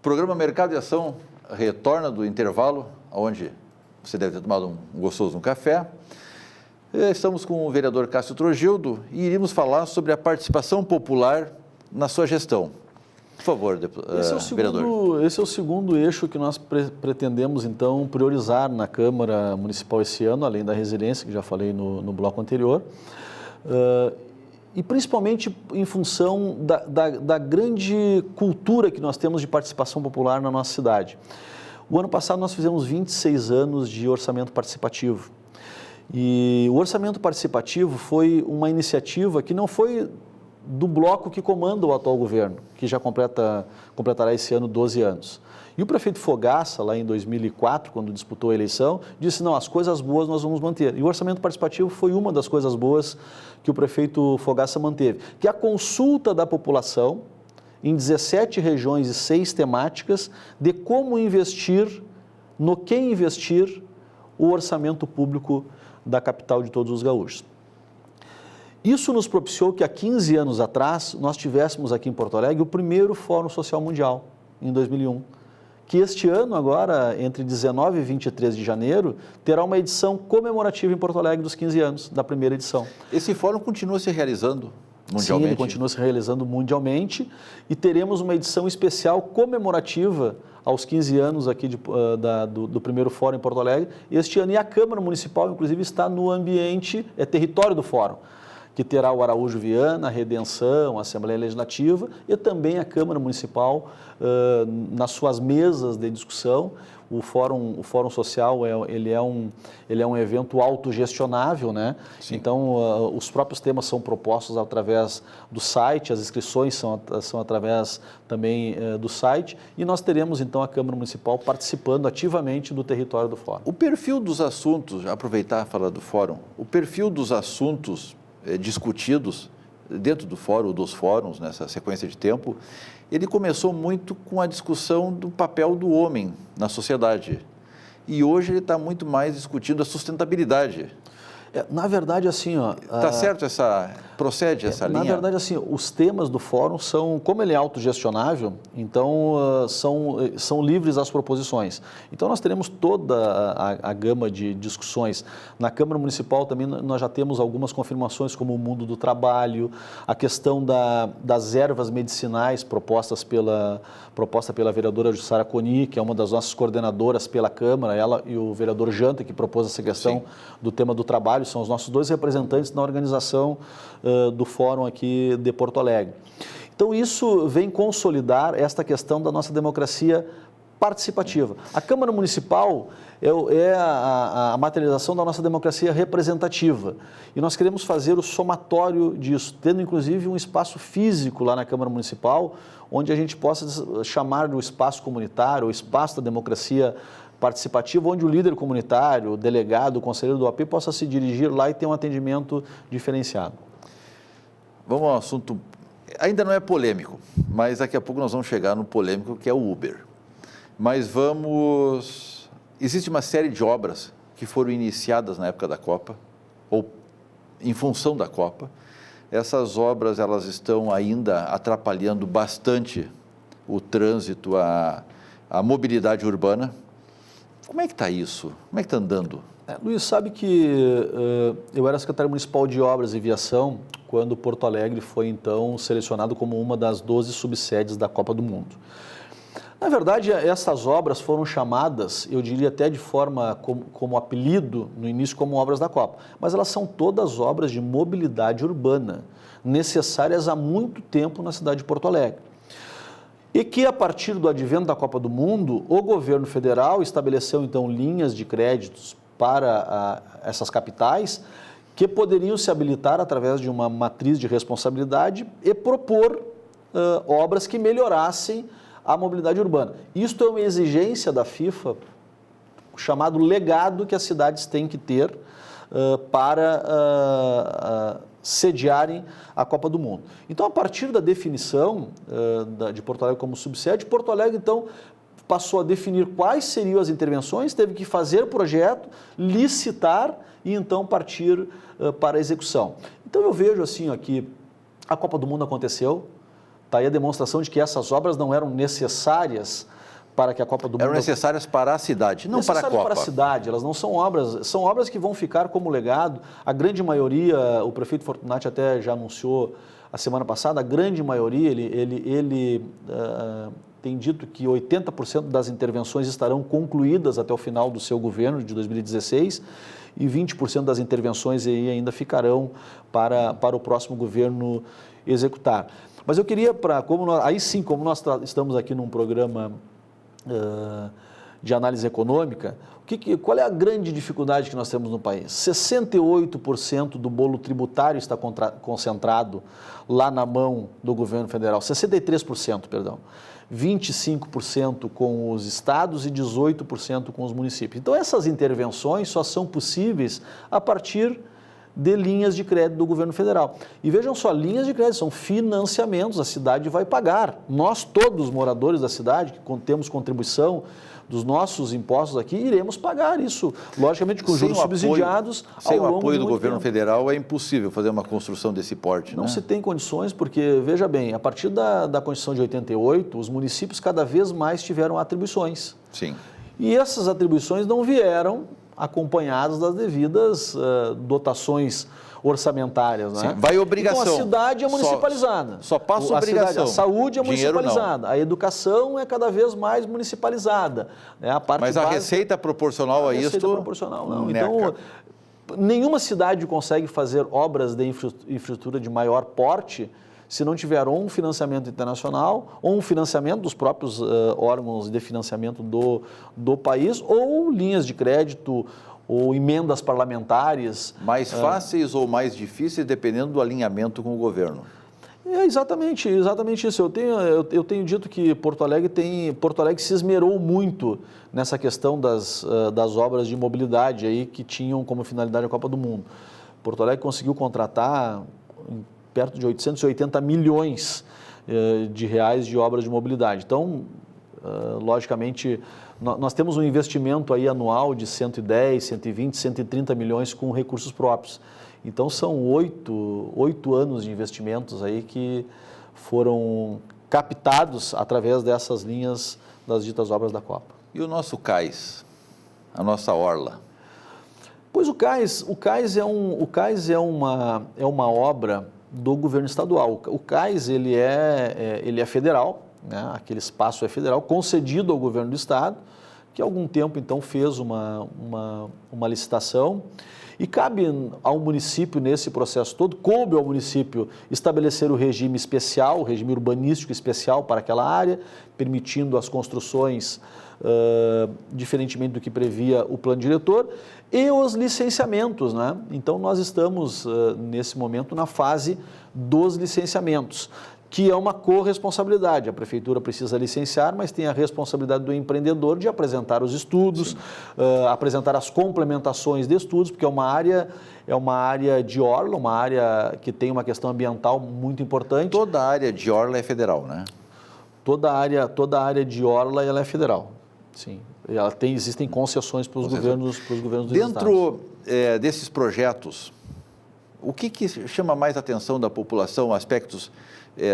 Programa Mercado e Ação retorna do intervalo, onde você deve ter tomado um gostoso café. Estamos com o vereador Cássio Trogildo e iríamos falar sobre a participação popular na sua gestão. Por favor, vereador. Esse é o segundo eixo que nós pretendemos, então, priorizar na Câmara Municipal esse ano, além da resiliência, que já falei no bloco anterior, e principalmente em função da grande cultura que nós temos de participação popular na nossa cidade. O ano passado nós fizemos 26 anos de orçamento participativo. E o orçamento participativo foi uma iniciativa que não foi do bloco que comanda o atual governo, que já completará esse ano 12 anos. E o prefeito Fogaça, lá em 2004, quando disputou a eleição, disse, não, as coisas boas nós vamos manter. E o orçamento participativo foi uma das coisas boas que o prefeito Fogaça manteve, que é a consulta da população em 17 regiões e 6 temáticas de como investir, no que investir o orçamento público da capital de todos os gaúchos. Isso nos propiciou que há 15 anos atrás nós tivéssemos aqui em Porto Alegre o primeiro Fórum Social Mundial, em 2001, que este ano agora, entre 19 e 23 de janeiro, terá uma edição comemorativa em Porto Alegre dos 15 anos, da primeira edição. Esse fórum continua se realizando mundialmente? Sim, ele continua se realizando mundialmente e teremos uma edição especial comemorativa aos 15 anos aqui do primeiro fórum em Porto Alegre este ano. E a Câmara Municipal, inclusive, está no ambiente, território do fórum, que terá o Araújo Viana, a Redenção, a Assembleia Legislativa e também a Câmara Municipal nas suas mesas de discussão. O Fórum Social ele é um evento autogestionável, né? Sim. Então, os próprios temas são propostos através do site, as inscrições são através também do site, e nós teremos, então, a Câmara Municipal participando ativamente do território do Fórum. O perfil dos assuntos, aproveitar a fala do Fórum, o perfil dos assuntos discutidos dentro do fórum, dos fóruns, nessa sequência de tempo, ele começou muito com a discussão do papel do homem na sociedade. E hoje ele está muito mais discutindo a sustentabilidade. Na verdade, assim, ó... Está certo procede essa linha? Na verdade, assim, os temas do fórum são, como ele é autogestionável, então são livres as proposições. Então nós teremos toda a gama de discussões. Na Câmara Municipal também nós já temos algumas confirmações, como o mundo do trabalho, a questão das ervas medicinais proposta pela vereadora Jussara Coni, que é uma das nossas coordenadoras pela Câmara, ela e o vereador Janta, que propôs essa questão. Sim. Do tema do trabalho, são os nossos 2 representantes na organização do fórum aqui de Porto Alegre. Então isso vem consolidar esta questão da nossa democracia participativa. A Câmara Municipal é a materialização da nossa democracia representativa e nós queremos fazer o somatório disso, tendo inclusive um espaço físico lá na Câmara Municipal, onde a gente possa chamar do espaço comunitário, o espaço da democracia participativa, onde o líder comunitário, o delegado, o conselheiro do AP possa se dirigir lá e ter um atendimento diferenciado. Vamos ao assunto, ainda não é polêmico, mas daqui a pouco nós vamos chegar no polêmico, que é o Uber. Mas existe uma série de obras que foram iniciadas na época da Copa, ou em função da Copa. Essas obras, elas estão ainda atrapalhando bastante o trânsito, a mobilidade urbana. Como é que está isso? Como é que está andando? Luiz, sabe que eu era secretário municipal de Obras e Viação quando Porto Alegre foi, então, selecionado como uma das 12 subsedes da Copa do Mundo. Na verdade, essas obras foram chamadas, eu diria até de forma como apelido, no início, como obras da Copa, mas elas são todas obras de mobilidade urbana, necessárias há muito tempo na cidade de Porto Alegre. E que, a partir do advento da Copa do Mundo, o governo federal estabeleceu, então, linhas de créditos para essas capitais que poderiam se habilitar através de uma matriz de responsabilidade e propor obras que melhorassem a mobilidade urbana. Isto é uma exigência da FIFA, chamado legado que as cidades têm que ter para sediarem a Copa do Mundo. Então, a partir da definição de Porto Alegre como subsede, Porto Alegre, então, passou a definir quais seriam as intervenções, teve que fazer o projeto, licitar e, então, partir para a execução. Então, eu vejo, assim, aqui, a Copa do Mundo aconteceu, está aí a demonstração de que essas obras não eram necessárias para que a Copa do Mundo... Eram necessárias para a cidade, não para a Copa. Para a cidade, elas não são obras que vão ficar como legado. A grande maioria, o prefeito Fortunati até já anunciou a semana passada, a grande maioria, ele tem dito que 80% das intervenções estarão concluídas até o final do seu governo de 2016 e 20% das intervenções aí ainda ficarão para o próximo governo executar. Mas eu queria, como nós estamos aqui num programa de análise econômica, qual é a grande dificuldade que nós temos no país? 68% do bolo tributário está concentrado lá na mão do governo federal, 63%, perdão. 25% com os estados e 18% com os municípios. Então, essas intervenções só são possíveis a partir de linhas de crédito do governo federal. E vejam só, linhas de crédito são financiamentos, a cidade vai pagar. Nós, todos os moradores da cidade, que temos contribuição dos nossos impostos aqui, iremos pagar isso, logicamente com juros subsidiados. Sem o apoio do governo federal é impossível fazer uma construção desse porte. Não se tem condições, porque, veja bem, a partir da Constituição de 88, os municípios cada vez mais tiveram atribuições. Sim. E essas atribuições não vieram acompanhadas das devidas dotações orçamentárias, né? Sim, vai obrigação. Então a cidade é municipalizada. Só passa obrigação. A saúde é Dinheiro municipalizada. A educação é cada vez mais municipalizada. A parte Mas a receita proporcional a isso... A receita proporcional, não. Então, nenhuma cidade consegue fazer obras de infraestrutura de maior porte se não tiver ou um financiamento internacional, ou um financiamento dos próprios órgãos de financiamento do país, ou linhas de crédito, ou emendas parlamentares. Mais fáceis ou mais difíceis, dependendo do alinhamento com o governo. É exatamente isso. Eu tenho dito que Porto Alegre se esmerou muito nessa questão das obras de mobilidade aí que tinham como finalidade a Copa do Mundo. Porto Alegre conseguiu contratar perto de 880 milhões de reais de obras de mobilidade. Então, logicamente, nós temos um investimento aí anual de 110, 120, 130 milhões com recursos próprios. Então, são 8 anos de investimentos aí que foram captados através dessas linhas das ditas obras da Copa. E o nosso cais, a nossa orla? Pois o cais é uma obra do governo estadual. O cais ele é federal, né? Aquele espaço é federal, concedido ao governo do estado, que há algum tempo então fez uma licitação e cabe ao município nesse processo todo, coube ao município estabelecer o regime especial, o regime urbanístico especial para aquela área, permitindo as construções diferentemente do que previa o plano diretor, e os licenciamentos, né? Então, nós estamos, nesse momento, na fase dos licenciamentos, que é uma corresponsabilidade. A prefeitura precisa licenciar, mas tem a responsabilidade do empreendedor de apresentar os estudos, apresentar as complementações de estudos, porque é uma área de orla, uma área que tem uma questão ambiental muito importante. Toda a área de orla é federal, né? Toda a área de orla ela é federal, sim. Existem concessões para os governos dos estados. Dentro desses projetos, o que chama mais a atenção da população? Aspectos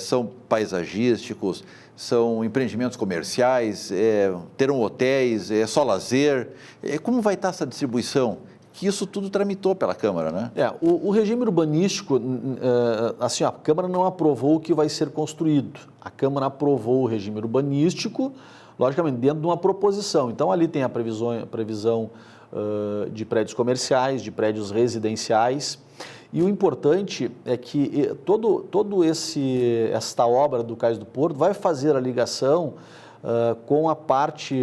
são paisagísticos, são empreendimentos comerciais, terão hotéis, só lazer? Como vai estar essa distribuição? Que isso tudo tramitou pela Câmara, né? O regime urbanístico, assim, a Câmara não aprovou o que vai ser construído. A Câmara aprovou o regime urbanístico, logicamente, dentro de uma proposição. Então, ali tem a previsão de prédios comerciais, de prédios residenciais. E o importante é que esta obra do Cais do Porto vai fazer a ligação com a parte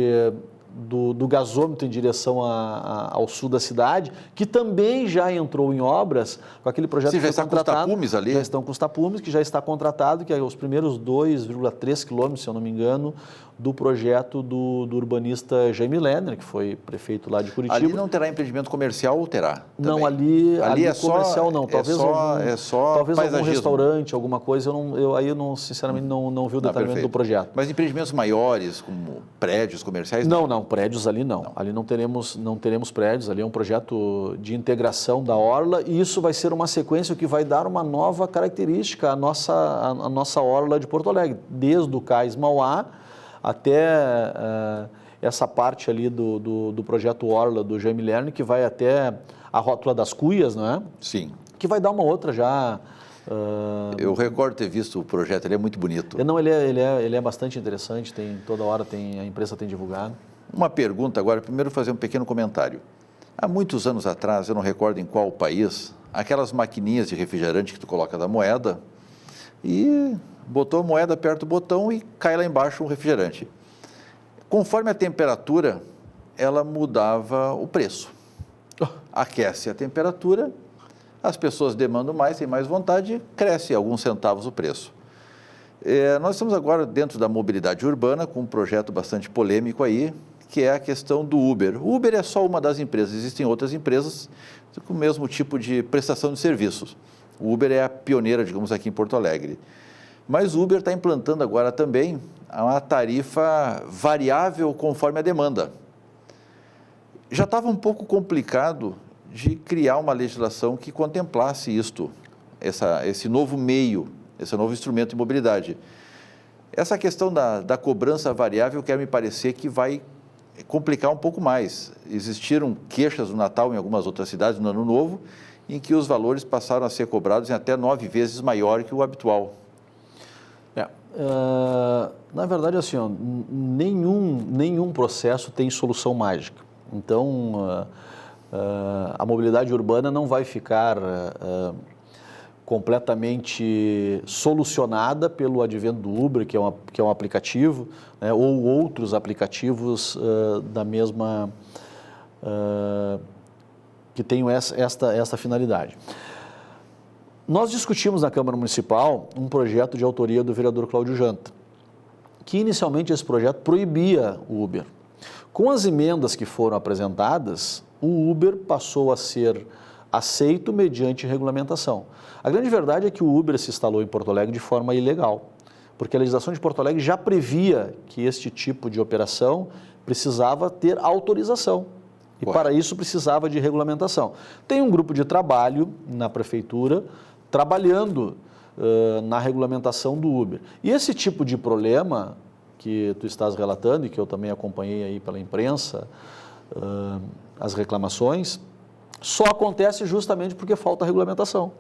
do gasômetro em direção ao sul da cidade, que também já entrou em obras com aquele projeto que já está com os tapumes ali? Já estão com os tapumes, que já está contratado, que é os primeiros 2,3 quilômetros, se eu não me engano, do projeto do urbanista Jaime Lerner, que foi prefeito lá de Curitiba. Ali não terá empreendimento comercial ou terá? Também? Não, ali é comercial não. Talvez algum restaurante, alguma coisa, eu sinceramente não vi o detalhamento do projeto. Mas empreendimentos maiores, como prédios comerciais? Não, prédios ali não. Ali não teremos prédios, ali é um projeto de integração da orla e isso vai ser uma sequência que vai dar uma nova característica à nossa orla de Porto Alegre, desde o Cais Mauá até essa parte ali do projeto Orla, do Jaime Lerner, que vai até a Rótula das Cuias, não é? Sim. Que vai dar uma outra já... Eu recordo ter visto o projeto, ele é muito bonito. Não, ele é bastante interessante, toda hora a imprensa tem divulgado. Uma pergunta agora, primeiro fazer um pequeno comentário. Há muitos anos atrás, eu não recordo em qual país, aquelas maquininhas de refrigerante que tu coloca da moeda e botou a moeda perto do botão e cai lá embaixo um refrigerante. Conforme a temperatura, ela mudava o preço. Aquece a temperatura, as pessoas demandam mais, têm mais vontade, cresce alguns centavos o preço. Nós estamos agora dentro da mobilidade urbana com um projeto bastante polêmico aí, que é a questão do Uber. O Uber é só uma das empresas, existem outras empresas com o mesmo tipo de prestação de serviços. O Uber é a pioneira, digamos, aqui em Porto Alegre. Mas o Uber está implantando agora também uma tarifa variável conforme a demanda. Já estava um pouco complicado de criar uma legislação que contemplasse isto, esse novo meio, esse novo instrumento de mobilidade. Essa questão da cobrança variável quer me parecer que vai complicar um pouco mais. Existiram queixas no Natal em algumas outras cidades, no Ano Novo, em que os valores passaram a ser cobrados em até 9 vezes maior que o habitual. Na verdade, assim, ó, nenhum processo tem solução mágica. Então, a mobilidade urbana não vai ficar completamente solucionada pelo advento do Uber, que é um aplicativo, né, ou outros aplicativos da mesma que tenham esta finalidade. Nós discutimos na Câmara Municipal um projeto de autoria do vereador Cláudio Janta, que inicialmente esse projeto proibia o Uber. Com as emendas que foram apresentadas, o Uber passou a ser aceito mediante regulamentação. A grande verdade é que o Uber se instalou em Porto Alegre de forma ilegal, porque a legislação de Porto Alegre já previa que este tipo de operação precisava ter autorização. E para isso precisava de regulamentação. Tem um grupo de trabalho na prefeitura trabalhando na regulamentação do Uber. E esse tipo de problema que tu estás relatando e que eu também acompanhei aí pela imprensa, as reclamações, só acontece justamente porque falta regulamentação.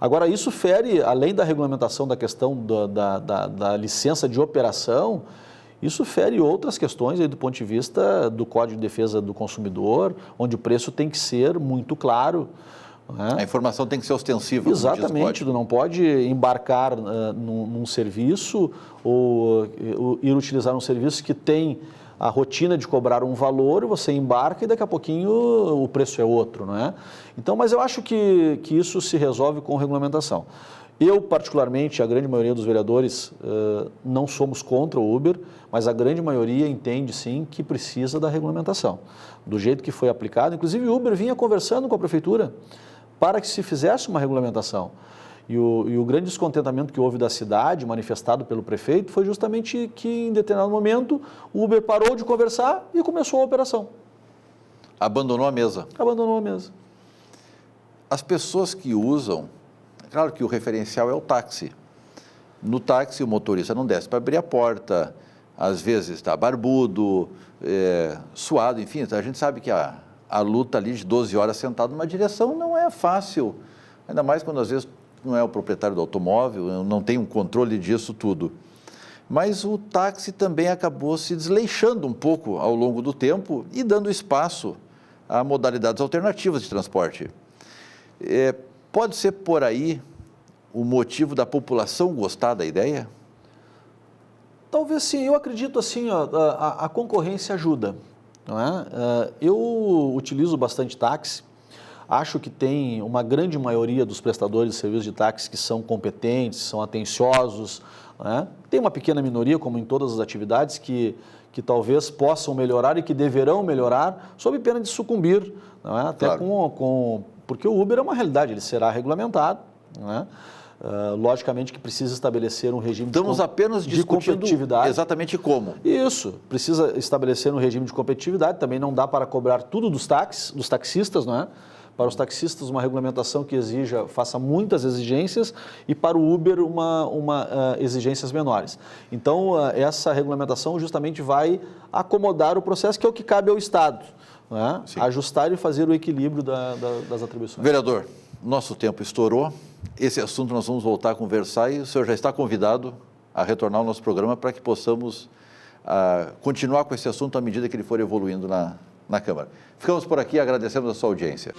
Agora, isso fere, além da regulamentação da questão da licença de operação, isso fere outras questões aí do ponto de vista do Código de Defesa do Consumidor, onde o preço tem que ser muito claro. Né? A informação tem que ser ostensiva. Exatamente, tu não pode embarcar num serviço ou ir utilizar um serviço que tem a rotina de cobrar um valor, você embarca e daqui a pouquinho o preço é outro, não é? Então, mas eu acho que isso se resolve com regulamentação. Eu, particularmente, a grande maioria dos vereadores, não somos contra o Uber, mas a grande maioria entende, sim, que precisa da regulamentação. Do jeito que foi aplicado, inclusive o Uber vinha conversando com a prefeitura para que se fizesse uma regulamentação. E o grande descontentamento que houve da cidade, manifestado pelo prefeito, foi justamente que, em determinado momento, o Uber parou de conversar e começou a operação. Abandonou a mesa. Abandonou a mesa. As pessoas que usam, claro que o referencial é o táxi. No táxi, o motorista não desce para abrir a porta, às vezes está barbudo, suado, enfim. A gente sabe que a luta ali de 12 horas sentado numa direção não é fácil, ainda mais quando às vezes não é o proprietário do automóvel, não tem um controle disso tudo. Mas o táxi também acabou se desleixando um pouco ao longo do tempo e dando espaço a modalidades alternativas de transporte. Pode ser por aí o motivo da população gostar da ideia? Talvez sim, eu acredito assim, ó, a concorrência ajuda, não é? Eu utilizo bastante táxi, acho que tem uma grande maioria dos prestadores de serviços de táxi que são competentes, são atenciosos, não é? Tem uma pequena minoria, como em todas as atividades, que talvez possam melhorar e que deverão melhorar, sob pena de sucumbir, não é? Até claro. Porque o Uber é uma realidade, ele será regulamentado, não é? Logicamente que precisa estabelecer um regime de competitividade. Exatamente como. Isso, precisa estabelecer um regime de competitividade, também não dá para cobrar tudo dos taxistas, não é? Para os taxistas, uma regulamentação que faça muitas exigências e para o Uber, exigências menores. Então, essa regulamentação justamente vai acomodar o processo, que é o que cabe ao Estado, né? Ajustar e fazer o equilíbrio das atribuições. Vereador, nosso tempo estourou. Esse assunto nós vamos voltar a conversar e o senhor já está convidado a retornar ao nosso programa para que possamos continuar com esse assunto à medida que ele for evoluindo na Câmara. Ficamos por aqui, agradecemos a sua audiência.